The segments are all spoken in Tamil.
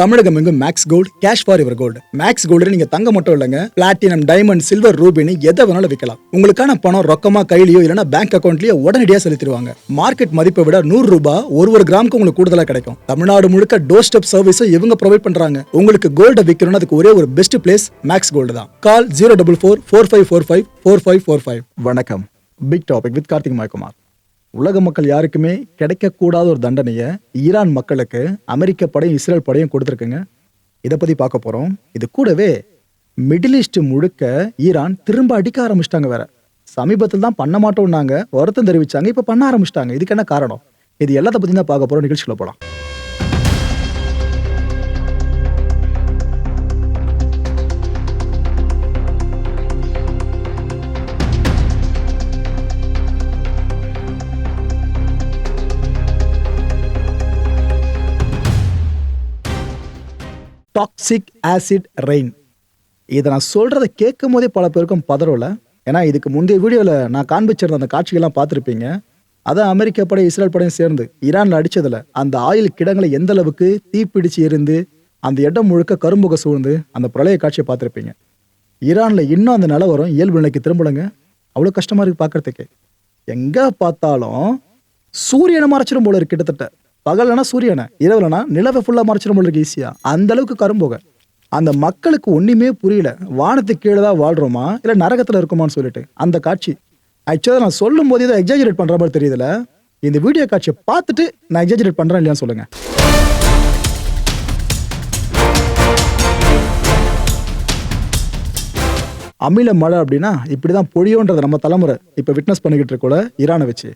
தமிழகம் எங்கும் maths gold cash for your gold. Maths gold நீங்க தங்க மட்டும் இல்லைங்க, பிளாட்டினம், டைமண்ட், சில்வர், ரூபினி எதை வேணாலும் விற்கலாம். உங்களுக்கான பணம் ரொக்கமா கையிலயோ இல்லைன்னா பேங்க் அக்கௌண்ட்லயோ உடனடியாக செலுத்திடுவாங்க. மார்க்கெட் மதிப்பை விட 100 ரூபாய் ஒரு கிராமுக்கு உங்களுக்கு கூடுதலா கிடைக்கும். தமிழ்நாடு முழுக்க டோர் ஸ்டெப் சர்வீஸும் இவங்க ப்ரொவைட் பண்றாங்க. உங்களுக்கு கோல்ட விற்கணும்னு அதுக்கு ஒரே ஒரு பெஸ்ட் பிளேஸ் மேக்ஸ் கோல்டு தான். கால் 04445454545. வணக்கம். Big topic with Karthik Mayakumar. உலக மக்கள் யாருக்குமே கிடைக்கக்கூடாத ஒரு தண்டனையை ஈரான் மக்களுக்கு அமெரிக்க படையும் இஸ்ரேல் படையும் கொடுத்துருக்குங்க. இதை பற்றி பார்க்க போகிறோம். இது கூடவே மிடில் ஈஸ்ட் முழுக்க ஈரான் திரும்ப அடிக்க ஆரம்பிச்சிட்டாங்க. வேற சமீபத்தில் தான் பண்ண மாட்டோம்னாங்க, வருத்தம் தெரிவிச்சாங்க, இப்போ பண்ண ஆரம்பிச்சிட்டாங்க. இதுக்கு என்ன காரணம்? இது எல்லாத்த பற்றி தான் பார்க்க போகிறோம். நிகழ்ச்சிக்குள்ள போகலாம். Toxic acid rain. இதை நான் சொல்கிறத கேட்கும் போதே பல பேருக்கும் பதறல. ஏன்னா இதுக்கு முந்தைய வீடியோவில் நான் காண்பிச்சிருந்த அந்த காட்சிகள்லாம் பார்த்துருப்பீங்க. அதான் அமெரிக்க படை இஸ்ரேல் படையும் சேர்ந்து ஈரானில் அடித்ததில் அந்த ஆயில் கிடங்களை எந்த அளவுக்கு தீப்பிடிச்சு எரிந்து அந்த இடம் முழுக்க கரும்புகை சூழ்ந்து அந்த பிரளய காட்சியை பார்த்துருப்பீங்க. ஈரானில் இன்னும் அந்த நிலவரம் இயல்பு நிலைக்கு திரும்பலங்க. அவ்வளோ கஷ்டமாக இருக்குது பார்க்குறதுக்கு. எங்கே பார்த்தாலும் சூரியனை மறைச்சிடும் போல இருக்கு. கிட்டத்தட்ட பகலனா சூரியனை, இரவுலனா நிலவை ஃபுல்லாக மறைச்சிடும் போல இருக்கு. ஈஸியா அந்த அளவுக்கு கரும்போக. அந்த மக்களுக்கு ஒன்றுமே புரியல. வானத்துக்கு கீழே தான் வாழ்கிறோமா இல்லை நரகத்தில் இருக்குமான்னு சொல்லிட்டு அந்த காட்சி ஆக்சுவலாக நான் சொல்லும் போது இதை எக்ஸாஜரேட் பண்ணுற மாதிரி தெரியுதுல. இந்த வீடியோ காட்சியை பார்த்துட்டு நான் எக்ஸாஜரேட் பண்ணுறேன் இல்லையான்னு சொல்லுங்க. அமில மழை அப்படின்னா இப்படிதான் பொழியோன்றதை நம்ம தலைமுறை இப்போ விட்னஸ் பண்ணிக்கிட்டு இருக்கோல ஈரானை வச்சு.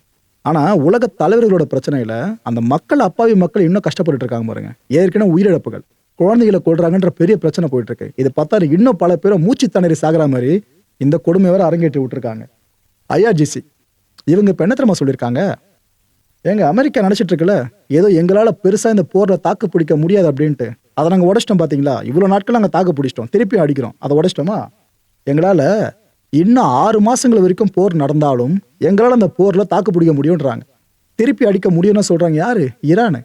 ஆனால் உலக தலைவர்களோட பிரச்சனையில் அந்த மக்கள், அப்பாவி மக்கள் இன்னும் கஷ்டப்பட்டு இருக்காங்க பாருங்க. ஏற்கனவே உயிரிழப்புகள், குழந்தைகளை கொள்றாங்கன்ற பெரிய பிரச்சனை போயிட்டு இருக்கு. இது பார்த்தா இன்னும் பல பேரும் மூச்சு திணறி சாகிற மாதிரி இந்த கொடுமை வேற அரங்கேற்றி விட்டுருக்காங்க. ஐஆர்ஜிசி இவங்க இப்போ என்ன தெரியுமா சொல்லியிருக்காங்க? எங்க அமெரிக்கா நினைச்சிட்டு இருக்குல்ல ஏதோ எங்களால் பெருசாக இந்த போரில் தாக்கு பிடிக்க முடியாது அப்படின்ட்டு, அதை நாங்கள் உடைச்சிட்டோம். பார்த்தீங்களா, இவ்வளோ நாட்கள் நாங்கள் தாக்கு பிடிச்சிட்டோம், திருப்பி அடிக்கிறோம், அதை உடைச்சிட்டோமா? எங்களால் இன்னும் 6 மாசங்கள் வரைக்கும் போர் நடந்தாலும் எங்களால் அந்த போரில் தாக்கு பிடிக்க முடியும்ன்றாங்க. திருப்பி அடிக்க முடியும்னு சொல்கிறாங்க. யாரு? ஈரான்.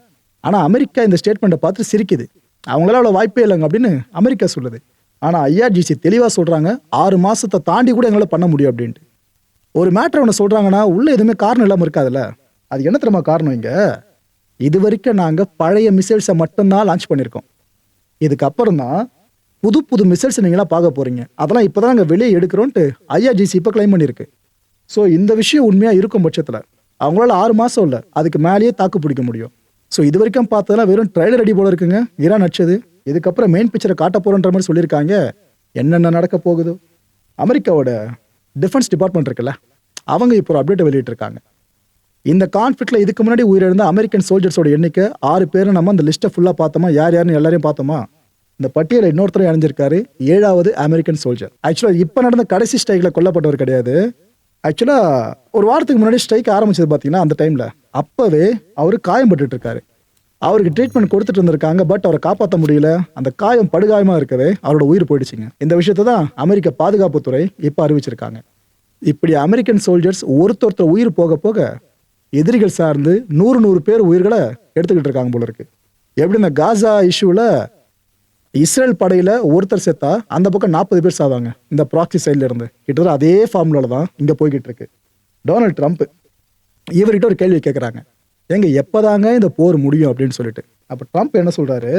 ஆனால் அமெரிக்கா இந்த ஸ்டேட்மெண்ட்டை பார்த்து சிரிக்குது. அவங்களால அவ்வளோ வாய்ப்பே இல்லைங்க அப்படின்னு அமெரிக்கா சொல்லுது. ஆனால் ஐஆர்ஜிசி தெளிவாக சொல்கிறாங்க 6 மாதத்தை தாண்டி கூட எங்களால் பண்ண முடியும் அப்படின்ட்டு. ஒரு மேட்ரு ஒன்று சொல்கிறாங்கன்னா உள்ளே எதுவுமே காரணம் இல்லாமல் இருக்காதுல்ல. அது என்ன தெரியுமா காரணம்? இங்கே இது வரைக்கும் நாங்கள் பழைய மிசைல்ஸை மட்டும்தான் லான்ச் பண்ணியிருக்கோம். இதுக்கப்புறம் தான் புது புது மிசைல்ஸ் நீங்களாம் பார்க்க போறீங்க. அதெல்லாம் இப்போ தான் நாங்கள் வெளியே எடுக்கிறோன்ட்டு ஐஆர்ஜிசி இப்போ கிளைம் பண்ணியிருக்கு. ஸோ இந்த விஷயம் உண்மையாக இருக்கும் பட்சத்தில் அவங்களால 6 மாதம் இல்லை அதுக்கு மேலேயே தாக்கு பிடிக்க முடியும். ஸோ இது வரைக்கும் பார்த்ததெல்லாம் வெறும் ட்ரைலர் அடி போல இருக்குங்க ஈரான் அடிச்சது. இதுக்கப்புறம் மெயின் பிக்சரை காட்ட போகிறோன்ற மாதிரி சொல்லியிருக்காங்க. என்னென்ன நடக்க போகுதோ. அமெரிக்காவோட டிஃபென்ஸ் டிபார்ட்மெண்ட் இருக்குல்ல, அவங்க இப்போ ஒரு அப்டேட்டை வெளியிட்டிருக்காங்க. இந்த கான்ஃப்ளிக்ட்ல இதுக்கு முன்னாடி உயிரிழந்த அமெரிக்கன் சோல்ஜர்ஸோட எண்ணிக்கை 6 பேர். நம்ம அந்த லிஸ்ட்டை ஃபுல்லாக பார்த்தோமா, யார் யாருன்னு எல்லாரையும் பார்த்தோமா. இந்த பட்டியலை இன்னொருத்தரும் அணிஞ்சிருக்காரு, 7வது அமெரிக்கன் சோல்ஜர். ஆக்சுவலாக இப்போ நடந்த கடைசி ஸ்ட்ரைக்கில் கொல்லப்பட்டவர் கிடையாது. ஆக்சுவலாக ஒரு வாரத்துக்கு முன்னாடி ஸ்ட்ரைக் ஆரம்பிச்சது பார்த்தீங்கன்னா அந்த டைமில் அப்போவே அவர் காயம்பட்டு இருக்காரு. அவருக்கு ட்ரீட்மெண்ட் கொடுத்துட்டு இருந்திருக்காங்க. பட் அவரை காப்பாற்ற முடியல. அந்த காயம் படுகாயமாக இருக்கவே அவரோட உயிர் போயிடுச்சுங்க. இந்த விஷயத்தை தான் அமெரிக்க பாதுகாப்புத்துறை இப்போ அறிவிச்சிருக்காங்க. இப்படி அமெரிக்கன் சோல்ஜர்ஸ் ஒருத்தொருத்தர் உயிர் போக போக எதிரிகள் சார்ந்து 100 பேர் உயிர்களை எடுத்துக்கிட்டு இருக்காங்க போல இருக்கு. எப்படி இந்த காசா இஷ்யூவில் இஸ்ரேல் படையில் ஒருத்தர் செத்தா அந்த பக்கம் 40 பேர் சாவாங்க இந்த ப்ராக்சி சைட்ல இருந்து. கிட்டத்தட்ட அதே ஃபார்முலால தான் இங்கே போய்கிட்டு இருக்கு. டொனால்ட் ட்ரம்ப் இவர்கிட்ட ஒரு கேள்வி கேட்குறாங்க, எங்க எப்போதாங்க இந்த போர் முடியும் அப்படின்னு சொல்லிட்டு. அப்போ ட்ரம்ப் என்ன சொல்றாரு?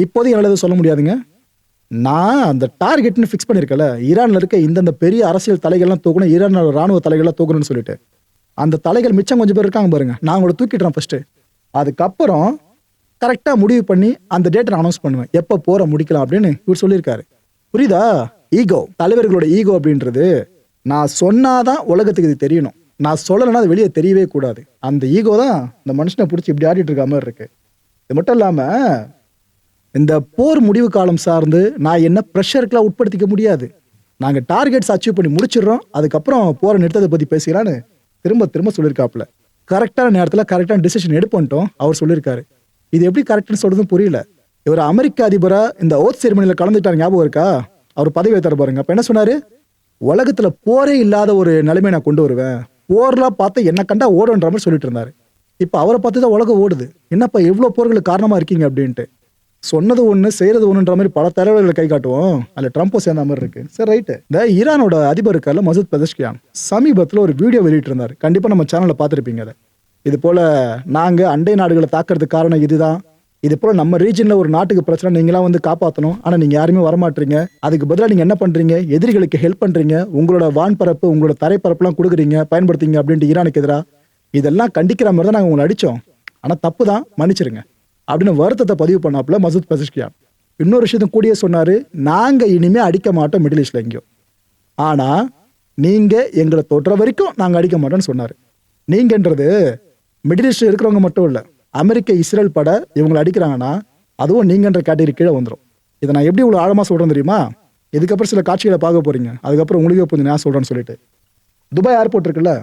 இப்போதைக்கு என்னால் எதுவும் சொல்ல முடியாதுங்க. நான் அந்த டார்கெட்னு ஃபிக்ஸ் பண்ணியிருக்கல, ஈரானில் இருக்க இந்தந்த பெரிய அரசியல் தலைகள்லாம் தூக்கணும், ஈரானோட ராணுவ தலைகள்லாம் தூக்கணும்னு சொல்லிட்டு. அந்த தலைகள் மிச்சம் கொஞ்சம் பேர் இருக்காங்க பாருங்க, நான் அவங்கள தூக்கிட்டுறேன் ஃபர்ஸ்ட். அதுக்கப்புறம் கரெக்டாக முடிவு பண்ணி அந்த டேட்டை நான் அனௌன்ஸ் பண்ணுவேன், எப்போ போற முடிக்கலாம் அப்படின்னு இவர் சொல்லியிருக்காரு. புரியுதா? ஈகோ, தலைவர்களோட ஈகோ அப்படின்றது நான் சொன்னாதான் உலகத்துக்கு இது தெரியணும், நான் சொல்லலைன்னா அது வெளியே தெரியவே கூடாது. அந்த ஈகோ தான் இந்த மனுஷனை பிடிச்சி இப்படி ஆடிட்டு இருக்க மாதிரி இருக்கு. இது மட்டும் இல்லாமல் இந்த போர் முடிவு காலம் சார்ந்து நான் என்ன ப்ரெஷருக்குலாம் உட்படுத்திக்க முடியாது. நாங்கள் டார்கெட்ஸ் அச்சீவ் பண்ணி முடிச்சிடுறோம், அதுக்கப்புறம் போரை நிறுத்தத்தை பற்றி பேசுகிறான்னு திரும்ப திரும்ப சொல்லியிருக்காப்புல. கரெக்டான நேரத்தில் கரெக்டான டிசிஷன் எடுப்போன்ட்டோம் அவர் சொல்லியிருக்காரு. இது எப்படி கரெக்ட்னு சொல்றதும் புரியல. இவர் அமெரிக்க அதிபரா இந்த ஓத் செரிமனியில் கலந்துட்டார், ஞாபகம் இருக்கா? அவர் பதவி வைத்தார் பாருங்க. அப்ப என்ன சொன்னாரு? உலகத்துல போரே இல்லாத ஒரு நிலைமை நான் கொண்டு வருவேன், போர்லாம் பார்த்து என்ன கண்டா ஓடுன்ற மாதிரி சொல்லிட்டு இருந்தாரு. இப்போ அவரை பார்த்து தான் உலகம் ஓடுது. என்னப்பா எவ்வளோ போர்களுக்கு காரணமா இருக்கீங்க அப்படின்ட்டு. சொன்னது ஒண்ணு செய்யறது ஒண்ணுன்ற மாதிரி பல தலைவர்களை கை காட்டுவோம். அதுல ட்ரம்ப்பும் சேர்ந்த மாதிரி இருக்கு. சரி, ரைட்டு. இந்த ஈரானோட அதிபர் இருக்கார்ல, மசூத் பெசஷ்கியான், சமீபத்தில் ஒரு வீடியோ வெளியிட்டு இருந்தார். கண்டிப்பா நம்ம சேனல்ல பார்த்துருப்பீங்க. அதை இது போல நாங்க அண்டை நாடுகளை தாக்குறதுக்கு காரணம் இதுதான், இது போல நம்ம ரீஜன்ல ஒரு நாட்டுக்கு பிரச்சனை, நீங்களாம் வந்து காப்பாற்றணும், ஆனா நீங்க யாருமே வரமாட்டீங்க, அதுக்கு பதிலாக நீங்க என்ன பண்றீங்க, எதிரிகளுக்கு ஹெல்ப் பண்றீங்க, உங்களோட வான்பரப்பு உங்களோட தரைப்பரப்புலாம் கொடுக்குறீங்க, பயன்படுத்திங்க அப்படின்ட்டு ஈரானுக்கு எதிராக இதெல்லாம் கண்டிக்கிற மாதிரி தான் நாங்கள் உங்களை அடித்தோம், ஆனா தப்பு தான், மன்னிச்சிருங்க அப்படின்னு வருத்தத்தை பதிவு பண்ணாப்புல மசூத் பெசஷ்கியான். இன்னொரு விஷயத்தையும் கூடிய சொன்னாரு, நாங்க இனிமே அடிக்க மாட்டோம் மிடில் ஈஸ்ட்ல எங்கேயும், ஆனா நீங்க எங்களை தொற்ற வரைக்கும் நாங்க அடிக்க மாட்டோம்னு சொன்னாரு. நீங்கன்றது மிடில் ஈஸ்ட்ல இருக்கிறவங்க மட்டும் இல்ல, அமெரிக்க இஸ்ரேல் பட இவங்களை அடிக்கிறாங்கன்னா அதுவும் நீங்கன்ற கேட்டகரி கீழே வந்துடும். இதை நான் எப்படி இவ்வளோ ஆழமாக சொல்கிறேன் தெரியுமா? இதுக்கப்புறம் சில காட்சிகளை பார்க்க போறீங்க, அதுக்கப்புறம் உங்களுக்கே கொஞ்சம் நான் சொல்கிறேன்னு சொல்லிட்டு. துபாய் ஏர்போர்ட் இருக்குல்ல,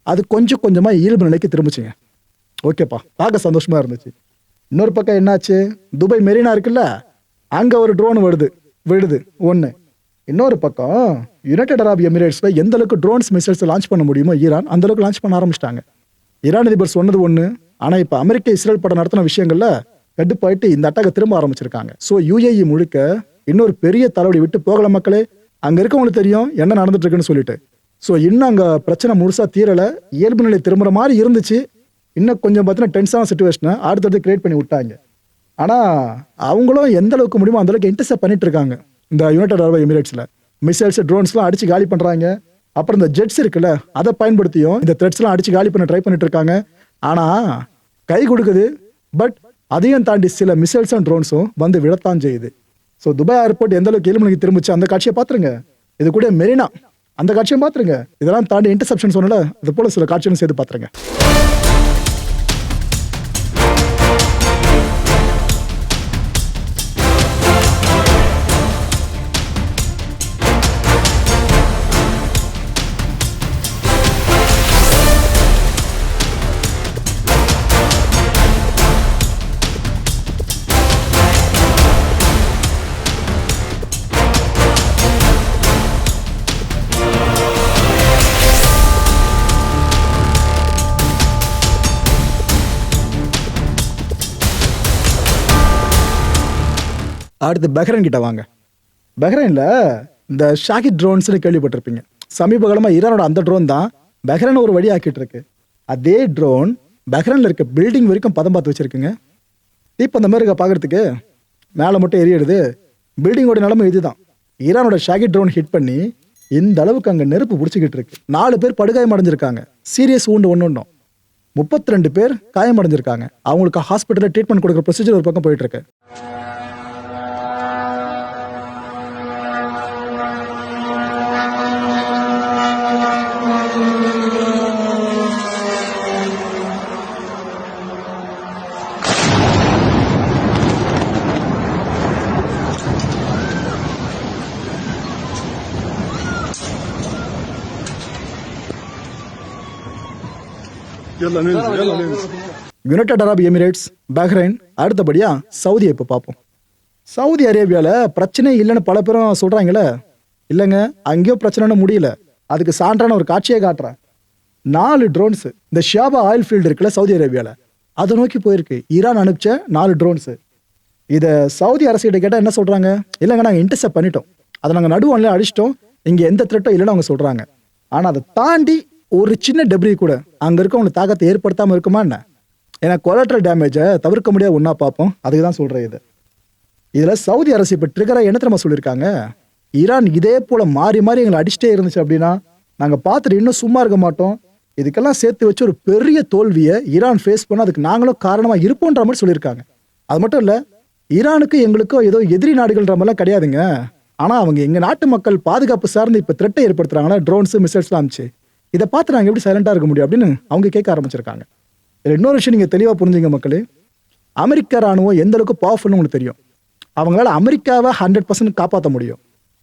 அது கொஞ்சம் கொஞ்சமாக இயல்பு நிலைக்கு திரும்பிச்சிங்க. ஓகேப்பா, பார்க்க சந்தோஷமா இருந்துச்சு. இன்னொரு பக்கம் என்னாச்சு, துபாய் மெரினா இருக்குல்ல, அங்கே ஒரு ட்ரோன் விடுது ஒன்று. இன்னொரு பக்கம் யுனைடெட் அரபு எமிரேட்ஸில் எந்த அளவுக்கு ட்ரோன்ஸ் மிசைல்ஸ் லான்ச் பண்ண முடியுமோ ஈரான் அந்த அளவுக்கு லான்ச் பண்ண ஆரம்பிச்சிட்டாங்க. ஈரான் அதிபர் சொன்னது ஒன்று, ஆனால் இப்போ அமெரிக்க இஸ்ரேல் படம் நடத்தின விஷயங்கள்ல கடுப்பாயிட்டு இந்த அட்டாக திரும்ப ஆரம்பிச்சிருக்காங்க. ஸோ யுஏஇ முழுக்க இன்னொரு பெரிய தலைவலி விட்டு போகல மக்களே. அங்கே இருக்கவங்களுக்கு தெரியும் என்ன நடந்துட்டு இருக்குன்னு சொல்லிட்டு. ஸோ இன்னும் அங்கே பிரச்சனை முழுசா தீரலை, இயல்பு நிலை திரும்புற மாதிரி இருந்துச்சு. இன்னும் கொஞ்சம் பார்த்தீங்கன்னா டென்ஸான சுச்சுவேஷனை அடுத்தடுத்து கிரியேட் பண்ணி விட்டாங்க. ஆனால் அவங்களும் எந்த அளவுக்கு முடியுமோ அந்த அளவுக்கு இன்டர்செப்ட் பண்ணிட்டு இருக்காங்க. இந்த யுனைடெட் அரபு எமிரேட்ஸில் மிசைல்ஸ் ட்ரோன்ஸ்லாம் அடிச்சு காலி பண்ணுறாங்க. அப்புறம் இந்த ஜெட்ஸ் இருக்குல்ல, அதை பயன்படுத்தியும் இந்த த்ரெட்ஸ்லாம் அடிச்சு காலி பண்ண ட்ரை பண்ணிட்டு இருக்காங்க. ஆனால் கை கொடுக்குது, பட் அதையும் தாண்டி சில மிசைல்ஸும் ட்ரோன்ஸும் வந்து விடத்தான் செய்யுது. ஸோ துபாய் ஏர்போர்ட் எந்த அளவுக்கு எலுமணிக்கு திரும்பிச்சு அந்த காட்சியை பார்த்துருங்க. இது கூட மெரினா அந்த காட்சியும் பார்த்துருங்க. இதெல்லாம் தாண்டி இன்டர்செப்ஷன் சொன்னல, அது போல சில காட்சியும் சேர்த்து பார்த்துருங்க. அடுத்து பஹ்ரைன் கிட்ட வாங்க. பஹ்ரைனில் இந்த ஷாகித் ட்ரோன்ஸ்னு கேள்விப்பட்டிருப்பீங்க. சமீப காலமாக ஈரானோட அந்த ட்ரோன் தான் பஹ்ரைனை ஒரு வழி ஆக்கிட்டு இருக்கு. அதே ட்ரோன் பஹ்ரைனில் இருக்க பில்டிங் வரைக்கும் பதம் பார்த்து வச்சிருக்குங்க. இப்போ அந்த மாதிரி பார்க்கறதுக்கு மேலே மட்டும் எரியிடுது. பில்டிங்கோட நிலைமை இதுதான். ஈரானோட ஷாகித் ட்ரோன் ஹிட் பண்ணி இந்த அளவுக்கு அங்கே நெருப்பு பிடிச்சிக்கிட்டு இருக்கு. 4 பேர் படுகாயம் அடைஞ்சிருக்காங்க. சீரியஸ் வூண்டு ஒன்றும் 32 பேர் காயமடைஞ்சிருக்காங்க. அவங்களுக்கு ஹாஸ்பிட்டலில் ட்ரீட்மெண்ட் கொடுக்குற ப்ரொசீஜர் ஒரு பக்கம் போயிட்டு இருக்கு. யுனைடெட் அரபு எமிரேட்ஸ், பஹ்ரைன், அடுத்தபடியா சவுதியை இப்போ பார்ப்போம். சவுதி அரேபியாவில் பிரச்சனை இல்லைன்னு பல பேரும் சொல்றாங்களே, இல்லைங்க அங்கேயோ பிரச்சனைன்னு முடியல. அதுக்கு சான்றான ஒரு காட்சியை காட்டுறேன். 4 ட்ரோன்ஸ் இந்த ஷியாபா ஆயில் ஃபீல்டு இருக்குல்ல சவுதி அரேபியாவில், அதை நோக்கி போயிருக்கு. ஈரான் அனுப்பிச்ச 4 ட்ரோன்ஸ். இதை சவுதி அரசிட்ட கேட்டால் என்ன சொல்றாங்க, இல்லைங்க நாங்கள் இன்டர்செப்ட் பண்ணிட்டோம், அதை நாங்கள் நடுவான்ல அடிச்சிட்டோம், இங்கே எந்த த்ரெட்டும் இல்லைன்னு அவங்க சொல்றாங்க. ஆனால் அதை தாண்டி ஒரு சின்ன டெப்ரி கூட அங்கே இருக்கவங்களுக்கு தாக்கத்தை ஏற்படுத்தாமல் இருக்குமா என்ன? ஏன்னா கொலாட்ரல் டேமேஜை தவிர்க்க முடியாது ஒன்றா பார்ப்போம். அதுக்கு தான் சொல்கிறேன். இதில் சவுதி அரசு இப்போ ட்ரிகராக என்ன தெரியுமா சொல்லியிருக்காங்க, ஈரான் இதே போல் மாறி மாறி எங்களை அடிச்சுட்டே இருந்துச்சு அப்படின்னா நாங்கள் பார்த்துட்டு இன்னும் சும்மா இருக்க மாட்டோம். இதுக்கெல்லாம் சேர்த்து வச்சு ஒரு பெரிய தோல்வியை ஈரான் ஃபேஸ் பண்ண அதுக்கு நாங்களும் காரணமாக இருப்போன்ற மாதிரி சொல்லியிருக்காங்க. அது மட்டும் இல்லை, ஈரானுக்கு எங்களுக்கும் ஏதோ எதிரி நாடுகள்ன்ற மாதிரிலாம் கிடையாதுங்க. ஆனால் அவங்க எங்கள் நாட்டு மக்கள் பாதுகாப்பு சார்ந்து இப்போ த்ரெட்டை ஏற்படுத்துகிறாங்களா, ட்ரோன்ஸு மிசைல்ஸ்லாம் அமிச்சு. இதை பார்த்து நாங்கள் எப்படி சைலண்டாக இருக்க முடியும் அப்படின்னு அவங்க கேட்க ஆரம்பிச்சிருக்காங்க. இதில் இன்னொரு விஷயம் நீங்கள் தெளிவாக புரிஞ்சுங்க மக்களே, அமெரிக்க ராணுவம் எந்த அளவுக்கு பவர்ஃபுல்னு உங்களுக்கு தெரியும். அவங்களால அமெரிக்காவை 100% காப்பாற்ற முடியும்.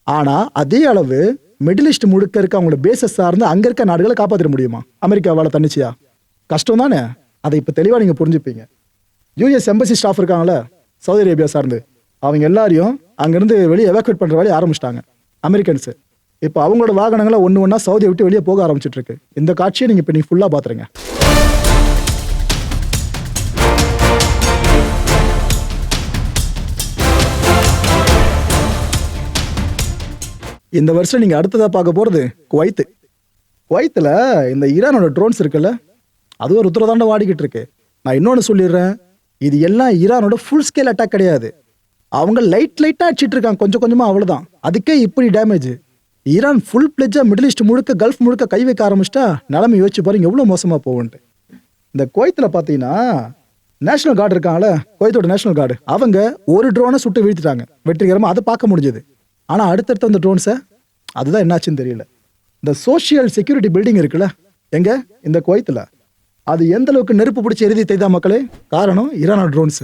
ஆனால் அதே அளவு மிடில் ஈஸ்ட் முழுக்க இருக்க அவங்களோட பேசஸ் சார்ந்து அங்கே இருக்க நாடுகளை காப்பாற்ற முடியுமா? அமெரிக்காவால் தன்னிச்சையா? கஷ்டம் தானே. அதை இப்போ தெளிவாக நீங்கள் புரிஞ்சுப்பீங்க. யூஎஸ் எம்பசி ஸ்டாஃப் இருக்காங்களே சவுதி அரேபியா சார்ந்து, அவங்க எல்லாரையும் அங்கேருந்து வெளியே எவாக்குவேட் பண்ணுற வேலையை ஆரம்பிச்சிட்டாங்க அமெரிக்கன்ஸு. இப்போ அவங்களோட வாகனங்களை ஒன்று ஒன்றா சவுதியை விட்டு வெளியே போக ஆரம்பிச்சிட்டு இருக்கு. இந்த காட்சியை நீங்கள் இப்போ ஃபுல்லாக பார்த்துருங்க. இந்த வருஷம் நீங்க அடுத்ததா பார்க்க போறது குவைத்து. குவைத்துல இந்த ஈரானோட ட்ரோன்ஸ் இருக்குல்ல, அது ஒரு உத்தரதாண்ட வாடிக்கிட்டு இருக்கு. நான் இன்னொன்னு சொல்லிடுறேன், இது எல்லாம் ஈரானோட ஃபுல் ஸ்கேல் அட்டாக் கிடையாது. அவங்க லைட்டா அடிச்சிட்டு இருக்காங்க, கொஞ்சம் கொஞ்சமா, அவ்வளவுதான். அதுக்கே இப்படி டேமேஜ். ஈரான் ஃபுல் பிளெஜ்ஜா மிடில் ஈஸ்ட் முழுக்க, கல்ஃப் முழுக்க கை வைக்க ஆரம்பிச்சிட்டா நிலைமை யோசிச்சு பாருங்க எவ்வளவு மோசமா போகும்ட்டு. இந்த குவைத்துல பாத்தீங்கன்னா நேஷனல் கார்டு இருக்காங்களே, குவைத்தோட நேஷனல் கார்டு, அவங்க ஒரு ட்ரோனை சுட்டு வீழ்த்திட்டாங்க வெற்றிகரமா. அதை பார்க்க முடிஞ்சது. ஆனா அடுத்தடுத்த அந்த ட்ரோன்ஸை, அதுதான் என்னாச்சுன்னு தெரியல. இந்த சோஷியல் செக்யூரிட்டி பில்டிங் இருக்குல்ல எங்க இந்த குவைத்துல, அது எந்த அளவுக்கு நெருப்பு பிடிச்சி எரிதி தேய்தா மக்களே, காரணம் ஈரானோட ட்ரோன்ஸ்.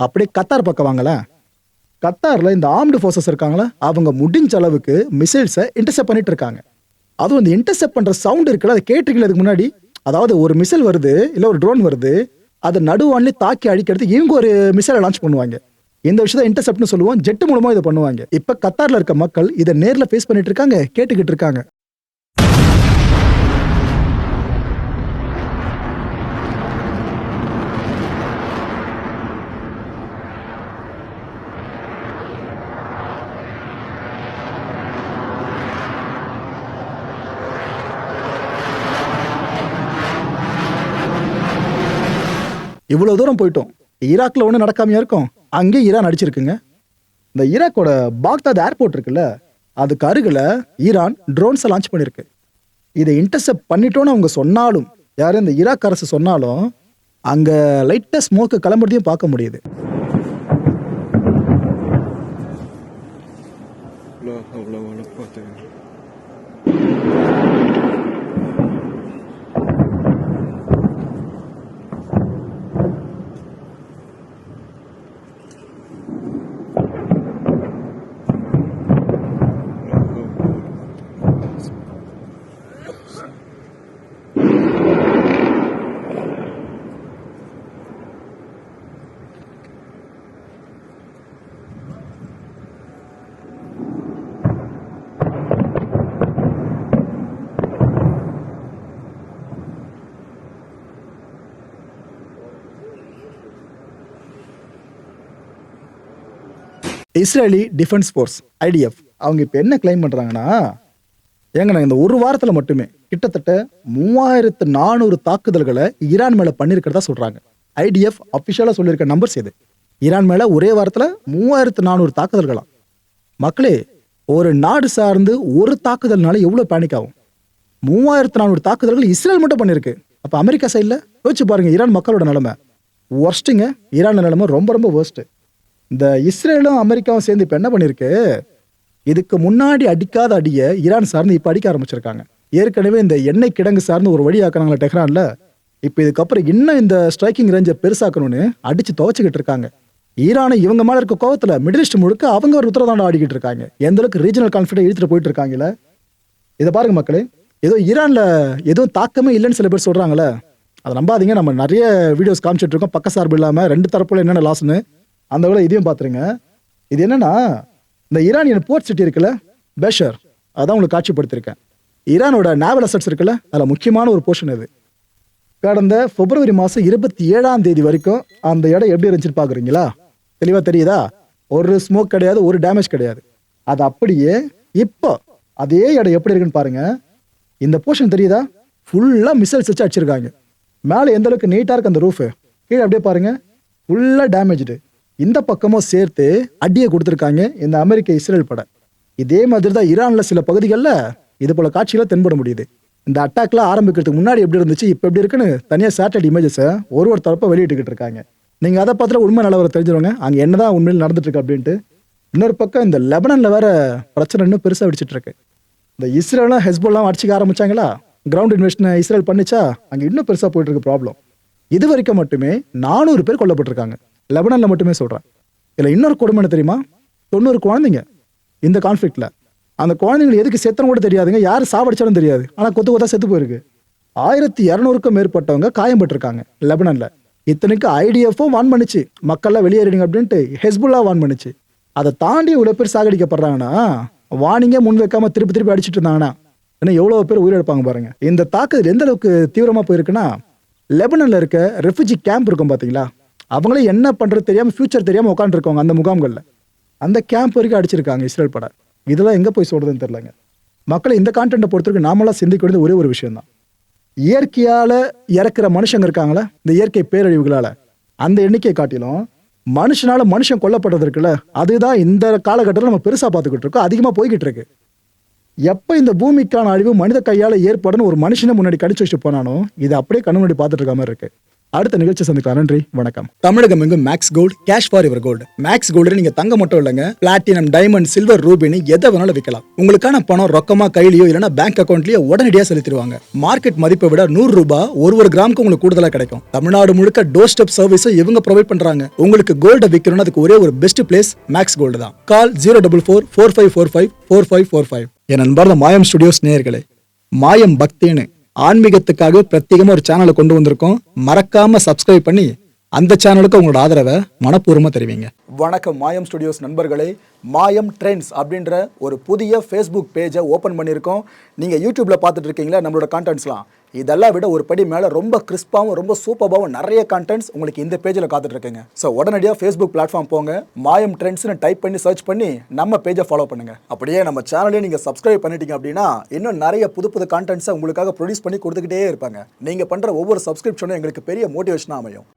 அப்படியே கத்தார் பக்கம் வாங்கல. கத்தார்ல இந்த ஆர்ம்டு ஃபோர்ஸஸ் இருக்காங்களா, அவங்க முடிஞ்ச அளவுக்கு மிசைல்ஸை இன்டர்செப்ட் பண்ணிட்டு இருக்காங்க. அதுவும் இந்த இன்டர்செப்ட் பண்ற சவுண்ட் இருக்குல்ல, அதை கேட்டிருக்கீங்களா இதுக்கு முன்னாடி? அதாவது ஒரு மிசைல் வருது, இல்ல ஒரு ட்ரோன் வருது, அதை நடுவான்லயே தாக்கி அடிக்கிறது இவங்க ஒரு மிசைலை லான்ச் பண்ணுவாங்க. இந்த விஷயத்தை இன்டர்செப்ட்னு சொல்லுவோம். ஜெட் மூலமா இதை பண்ணுவாங்க. இப்ப கத்தார்ல இருக்க மக்கள் இதை நேர்ல ஃபேஸ் பண்ணிட்டு இருக்காங்க, கேட்டுக்கிட்டு இருக்காங்க. இவ்வளவு தூரம் போயிட்டோம், ஈராக்ல ஒண்ணு நடக்காமையா இருக்கும். அங்கே ஈரான் அடிச்சிருக்குங்க. இந்த ஈராக்கோட பாக்தாத் ஏர்போர்ட் இருக்குல்ல, அதுக்கு அருகில ஈரான் ட்ரோன்ஸை லான்ச் பண்ணிருக்கு. இதை இன்டர்செப்ட் பண்ணிட்டோன்னு அவங்க சொன்னாலும், யாரும் இந்த ஈராக் அரசு சொன்னாலும், அங்க லைட்டா ஸ்மோக்கு கிளம்புறதையும் பார்க்க முடியுது. இஸ்ரேலி டிஃபென்ஸ் ஃபோர்ஸ் IDF அவங்க இப்போ என்ன கிளைம் பண்ணுறாங்கன்னா, ஏங்கண்ணா இந்த ஒரு வாரத்தில் மட்டுமே கிட்டத்தட்ட 3400 தாக்குதல்களை ஈரான் மேலே பண்ணியிருக்கிறதா சொல்கிறாங்க. IDF அஃபிஷியலாக சொல்லியிருக்க நம்பர்ஸ் இது. ஈரான் மேலே ஒரே வாரத்தில் 3400 தாக்குதல்களாம். மக்களே, ஒரு நாடு சார்ந்து ஒரு தாக்குதல்னால எவ்வளோ பேனிக் ஆகும்? 3400 தாக்குதல்கள் இஸ்ரேல் மட்டும் பண்ணியிருக்கு. அப்போ அமெரிக்கா சைடில் யோசிச்சு பாருங்க, ஈரான் மக்களோட நிலைமை ஒர்ஸ்ட்டுங்க. ஈரான் நிலைமை ரொம்ப ரொம்ப வேர்ஸ்ட்டு. இந்த இஸ்ரேலும் அமெரிக்காவும் சேர்ந்து இப்போ என்ன பண்ணியிருக்கு, இதுக்கு முன்னாடி அடிக்காத அடியை ஈரான் சார்ந்து இப்போ அடிக்க ஆரம்பிச்சிருக்காங்க. ஏற்கனவே இந்த எண்ணெய் கிடங்கு சார்ந்து ஒரு வழி ஆக்குறாங்களா டெஹ்ரான்ல, இப்போ இதுக்கப்புறம் இன்னும் இந்த ஸ்ட்ரைக்கிங் ரேஞ்சை பெருசாக்கணும்னு அடிச்சு துவச்சிக்கிட்டு இருக்காங்க. ஈரானை இவங்க மேலே இருக்க கோவத்தில் மிடில் ஈஸ்ட் முழுக்க அவங்க ஒரு உத்தரதாண்டம் ஆடிக்கிட்டு இருக்காங்க. எந்த அளவுக்கு ரீஜனல் கான்ஃபிளிக்ட் இழுத்துட்டு போயிட்டு இருக்காங்கல்ல. இதை பாருங்க மக்களே, ஏதோ ஈரான்ல எதுவும் தாக்கமே இல்லைன்னு சில பேர் சொல்றாங்களே, அதை நம்பாதீங்க. நம்ம நிறைய வீடியோஸ் காமிச்சிட்டு இருக்கோம், பக்க சார்பு இல்லாமல் ரெண்டு தரப்புல என்னென்ன லாஸ்ன்னு. அந்த வேலை இதையும் பார்த்துருங்க. இது என்னன்னா, இந்த ஈரானியன் போர்ட் சிட்டி இருக்குல்ல, பேஷர், அதான் உங்களுக்கு காட்சிப்படுத்திருக்கேன். ஈரானோட நேவல் அசட்ஸ் இருக்குல்ல, அதில் முக்கியமான ஒரு போர்ஷன் இது. கடந்த பிப்ரவரி மாதம் 27 வரைக்கும் அந்த இடம் எப்படி இருந்துச்சுன்னு பார்க்குறீங்களா? தெளிவாக தெரியுதா? ஒரு ஸ்மோக் கிடையாது, ஒரு டேமேஜ் கிடையாது. அது அப்படியே இப்போ அதே இடம் எப்படி இருக்குன்னு பாருங்க. இந்த போர்ஷன் தெரியுதா? ஃபுல்லாக மிசைல்ஸ் வச்சு அடிச்சிருக்காங்க. மேலே எந்த அளவுக்கு நீட்டாக இருக்கு அந்த ரூஃபு, கீழே அப்படியே பாருங்க ஃபுல்லாக டேமேஜ்டு. இந்த பக்கமும் சேர்த்து அடியை கொடுத்துருக்காங்க இந்த அமெரிக்க இஸ்ரேல் படை. இதே மாதிரி தான் ஈரானில் சில பகுதிகளில் இது போல காட்சிகளை தென்பட முடியுது. இந்த அட்டாக்லாம் ஆரம்பிக்கிறதுக்கு முன்னாடி எப்படி இருந்துச்சு, இப்போ எப்படி இருக்குன்னு தனியாக சேட்டலைட் இமேஜஸை ஒரு தரப்பை வெளியிட்டுக்கிட்டு இருக்காங்க. நீங்கள் அதை பார்த்துட்டு உண்மை நிலவரம் தெரிஞ்சிருவாங்க, அங்கே என்னதான் உண்மையில் நடந்துட்டு இருக்கு அப்படின்ட்டு. இன்னொரு பக்கம் இந்த லெபனனில் வேற பிரச்சனை இன்னும் பெருசாக வெடிச்சிட்டு இருக்கு. இந்த இஸ்ரேலும் ஹெஸ்போல்லாம் அடிச்சுக்க ஆரம்பிச்சாங்களா, கிரவுண்ட் இன்வெஸ்ட் இஸ்ரேல் பண்ணிச்சா, அங்கே இன்னும் பெருசாக போயிட்டு இருக்கு ப்ராப்ளம். இது வரைக்கும் மட்டுமே 400 பேர் கொல்லப்பட்டிருக்காங்க லெபனான்ல மட்டுமே சொல்றேன். இதுல இன்னொரு கொடுமை என்ன தெரியுமா? 90 குழந்தைங்க இந்த கான்ஃபிளிக்ட்ல. அந்த குழந்தைங்க எதுக்கு செத்தனும் கூட தெரியாதுங்க, யாரு சாவடிச்சாலும் தெரியாது. ஆனா கொத்து கொத்தா செத்து போயிருக்கு. 1200க்கும் மேற்பட்டவங்க காயம்பட்டிருக்காங்க லெபனான்ல. இத்தனைக்கு IDF-ம் வான் பண்ணுச்சு, மக்கள்லாம் வெளியேறிடுங்க அப்படின்ட்டு. ஹெஸ்புல்லா வான் பண்ணுச்சு. அதை தாண்டி இவ்வளவு பேர் சாகடிக்கப்படுறாங்கன்னா, வார்னிங்கே முன் வைக்காம திருப்பி திருப்பி அடிச்சுட்டு இருந்தாங்கன்னா ஏன்னா எவ்வளோ பேர் உயிரிழப்பாங்க பாருங்க. இந்த தாக்குதல் எந்த அளவுக்கு தீவிரமாக போயிருக்குன்னா, லெபனனில் இருக்க ரெஃப்யூஜி கேம்ப் இருக்கும் பார்த்தீங்களா, அவங்களே என்ன பண்ணுறது தெரியாமல் ஃபியூச்சர் தெரியாமல் உட்காந்துருக்கோங்க அந்த முகாம்களில். அந்த கேம்ப் வரைக்கும் அடிச்சிருக்காங்க இஸ்ரேல் படை. இதெல்லாம் எங்கே போய் சொல்கிறதுன்னு தெரிலங்க. மக்களை இந்த கான்டென்ட்டை பொறுத்தவரைக்கும் நாமெல்லாம் சிந்திக்க வேண்டியது ஒரே ஒரு விஷயம் தான். இயற்கையால் இறக்குற மனுஷங்க இருக்காங்களே, இந்த இயற்கை பேரழிவுகளால், அந்த எண்ணிக்கையை காட்டிலும் மனுஷனால மனுஷன் கொல்லப்படுறது இருக்குல்ல, அதுதான் இந்த காலகட்டத்தில் நம்ம பெருசாக பார்த்துக்கிட்டு இருக்கோம், அதிகமாக போய்கிட்டு இருக்கு. எப்போ இந்த பூமிக்கான அழிவு மனித கையால் ஏற்படுன்னு ஒரு மனுஷனை முன்னாடி கடிச்சு வச்சுட்டு போனானோ, இது அப்படியே கண்ணு முன்னாடி பார்த்துட்டு இருக்க மாதிரி இருக்கு. அடுத்த நிகழ்ச்சி சந்திக்கலாம். நன்றி, வணக்கம். தமிழகம் எங்கும் maths gold, cash for your gold. Maths gold நீங்க தங்க மட்டும் இல்லைங்க, பிளாட்டினம், டைமண்ட், சில்வர், ரூபினி எதை வேணாலும் விற்கலாம். உங்களுக்கான பணம் ரொக்கமா கையிலயோ இல்லைன்னா பேங்க் அக்கௌண்ட்லயோ உடனடியாக செலுத்திடுவாங்க. மார்க்கெட் மதிப்பை விட 100 ரூபாய் ஒரு கிராமுக்கு உங்களுக்கு கூடுதலாக கிடைக்கும். தமிழ்நாடு முழுக்க டோர் ஸ்டெப் சர்வீஸும் இவங்க ப்ரொவைட் பண்றாங்க. உங்களுக்கு கோல்ட விற்கணும்னா அதுக்கு ஒரே ஒரு பெஸ்ட் பிளேஸ் மேக்ஸ் கோல்டு தான். கால் 04445454545. என் அன்பார்ந்த மாயம் ஸ்டுடியோஸ் நேயர்களே, மாயம் பக்தின்னு ஆன்மீகத்துக்காக பிரத்யேகமா ஒரு சேனலை கொண்டு வந்திருக்கோம். மறக்காம சப்ஸ்கிரைப் பண்ணி அந்த சேனலுக்கு உங்களோட ஆதரவை மனப்பூர்வமா தெரிவிங்க. வணக்கம் மாயம் ஸ்டுடியோஸ் நண்பர்களே. மாயம் ட்ரெண்ட்ஸ் அப்படின்ற ஒரு புதிய ஃபேஸ்புக் பேஜை ஓப்பன் பண்ணியிருக்கோம். நீங்கள் யூடியூப்ல பார்த்துட்டு இருக்கீங்களா நம்மளோட கான்டென்ட்ஸ்லாம், இதெல்லாம் விட ஒரு படி மேலே ரொம்ப கிறிஸ்பாகவும் ரொம்ப சூப்பராகவும் நிறைய கான்டென்ட்ஸ் உங்களுக்கு இந்த பேஜில் காத்துட்டு இருக்குங்க. ஸோ உடனடியாக ஃபேஸ்புக் பிளாட்ஃபார்ம் போங்க, மாயம் ட்ரெண்ட்ஸ்னு டைப் பண்ணி சர்ச் பண்ணி நம்ம பேஜை ஃபாலோ பண்ணுங்க. அப்படியே நம்ம சேனலையும் நீங்கள் சப்ஸ்கிரைப் பண்ணிட்டீங்க அப்படின்னா இன்னும் நிறைய புது கான்டென்ட்ஸை உங்களுக்காக ப்ரொடியூஸ் பண்ணி கொடுத்துக்கிட்டே இருப்பாங்க. நீங்கள் பண்ணுற ஒவ்வொரு சப்ஸ்கிரிப்ஷனும் எங்களுக்கு பெரிய மோட்டிவேஷனாக அமையும்.